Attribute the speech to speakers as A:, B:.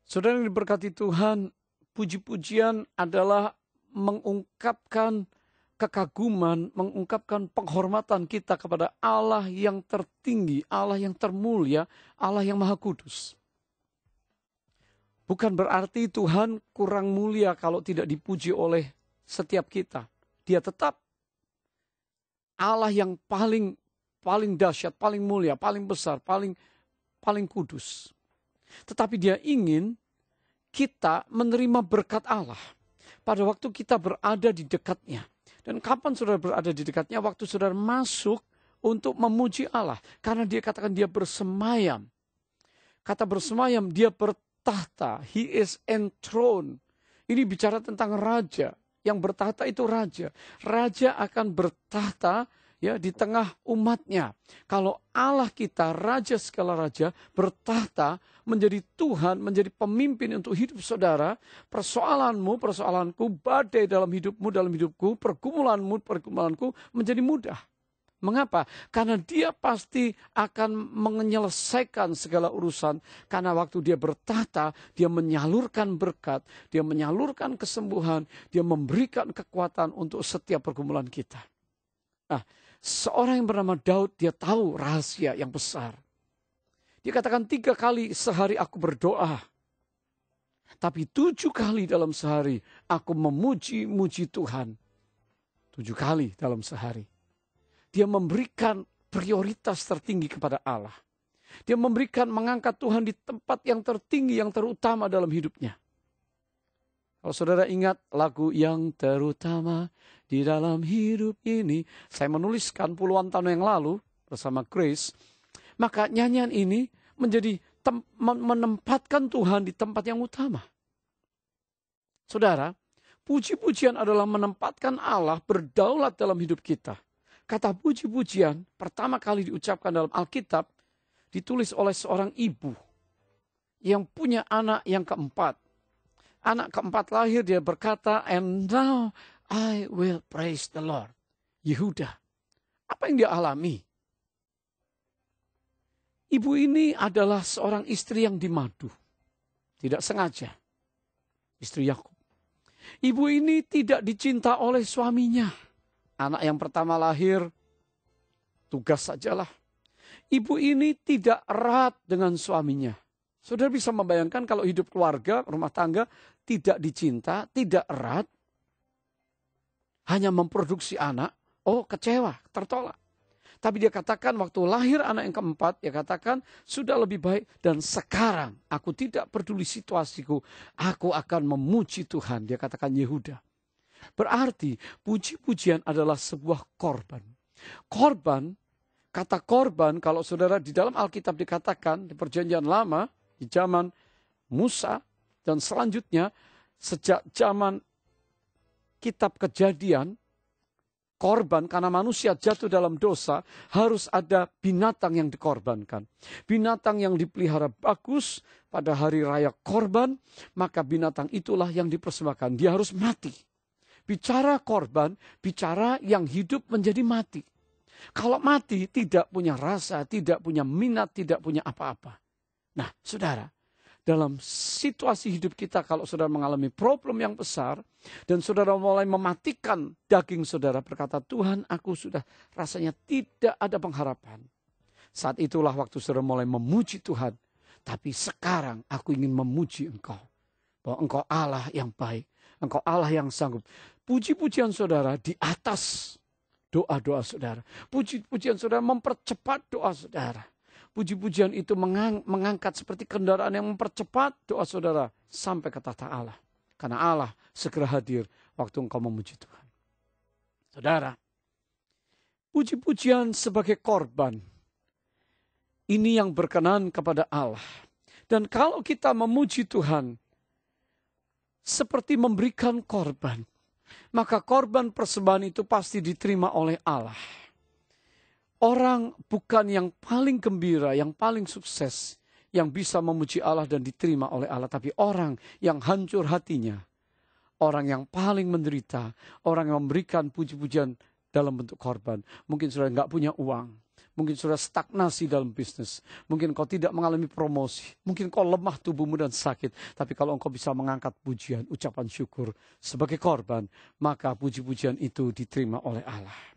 A: Saudara yang diberkati Tuhan, puji-pujian adalah mengungkapkan kekaguman, mengungkapkan penghormatan kita kepada Allah yang tertinggi, Allah yang termulia, Allah yang maha kudus. Bukan berarti Tuhan kurang mulia kalau tidak dipuji oleh setiap kita. Dia tetap Allah yang paling dahsyat, paling mulia, paling besar, paling kudus. Tetapi dia ingin kita menerima berkat Allah pada waktu kita berada di dekatnya. Dan kapan saudara berada di dekatnya? Waktu saudara masuk untuk memuji Allah. Karena dia katakan dia bersemayam. Kata bersemayam, dia bertahta. He is enthroned. Ini bicara tentang raja. Yang bertahta itu raja. Raja akan bertahta ya di tengah umatnya. Kalau Allah kita, raja segala raja, bertahta menjadi Tuhan, menjadi pemimpin untuk hidup saudara, persoalanmu, persoalanku, badai dalam hidupmu, dalam hidupku, pergumulanmu, pergumulanku menjadi mudah. Mengapa? Karena dia pasti akan menyelesaikan segala urusan. Karena waktu dia bertahta, dia menyalurkan berkat, dia menyalurkan kesembuhan, dia memberikan kekuatan untuk setiap pergumulan kita. Nah, seorang yang bernama Daud, dia tahu rahasia yang besar. Dia katakan 3 kali sehari aku berdoa. Tapi 7 kali dalam sehari aku memuji-muji Tuhan. 7 kali dalam sehari. Dia memberikan prioritas tertinggi kepada Allah. Dia memberikan mengangkat Tuhan di tempat yang tertinggi, yang terutama dalam hidupnya. Kalau saudara ingat lagu yang terutama di dalam hidup ini, saya menuliskan puluhan tahun yang lalu bersama Grace, maka nyanyian ini menjadi menempatkan Tuhan di tempat yang utama. Saudara, puji-pujian adalah menempatkan Allah berdaulat dalam hidup kita. Kata puji-pujian pertama kali diucapkan dalam Alkitab ditulis oleh seorang ibu yang punya anak yang keempat. Anak keempat lahir, dia berkata, "And now I will praise the Lord." Yehuda. Apa yang dia alami? Ibu ini adalah seorang istri yang dimadu. Tidak sengaja. Istri Yakub. Ibu ini tidak dicinta oleh suaminya. Anak yang pertama lahir, tugas sajalah. Ibu ini tidak erat dengan suaminya. Saudara bisa membayangkan kalau hidup keluarga, rumah tangga, tidak dicinta, tidak erat, hanya memproduksi anak, oh kecewa, tertolak. Tapi dia katakan waktu lahir anak yang keempat, dia katakan sudah lebih baik dan sekarang aku tidak peduli situasiku, aku akan memuji Tuhan. Dia katakan Yehuda. Berarti puji-pujian adalah sebuah korban. Korban, kata korban kalau saudara di dalam Alkitab dikatakan di perjanjian lama, di zaman Musa dan selanjutnya sejak zaman kitab Kejadian, korban karena manusia jatuh dalam dosa harus ada binatang yang dikorbankan. Binatang yang dipelihara bagus pada hari raya korban, maka binatang itulah yang dipersembahkan. Dia harus mati. Bicara korban, bicara yang hidup menjadi mati. Kalau mati tidak punya rasa, tidak punya minat, tidak punya apa-apa. Nah, saudara, dalam situasi hidup kita kalau saudara mengalami problem yang besar dan saudara mulai mematikan daging saudara berkata, Tuhan aku sudah rasanya tidak ada pengharapan. Saat itulah waktu saudara mulai memuji Tuhan. Tapi sekarang aku ingin memuji Engkau. Bahwa Engkau Allah yang baik. Engkau Allah yang sanggup. Puji-pujian saudara di atas doa-doa saudara. Puji-pujian saudara mempercepat doa saudara. Puji-pujian itu mengangkat seperti kendaraan yang mempercepat doa saudara sampai ke tahta Allah. Karena Allah segera hadir waktu engkau memuji Tuhan. Saudara, puji-pujian sebagai korban. Ini yang berkenan kepada Allah. Dan kalau kita memuji Tuhan, seperti memberikan korban. Maka korban persembahan itu pasti diterima oleh Allah. Orang bukan yang paling gembira, yang paling sukses, yang bisa memuji Allah dan diterima oleh Allah. Tapi orang yang hancur hatinya, orang yang paling menderita, orang yang memberikan puji-pujian dalam bentuk korban. Mungkin saudara nggak punya uang, Mungkin saudara stagnasi dalam bisnis. Mungkin kau tidak mengalami promosi. Mungkin kau lemah tubuhmu dan sakit. Tapi kalau engkau bisa mengangkat pujian, ucapan syukur sebagai korban, maka puji-pujian itu diterima oleh Allah.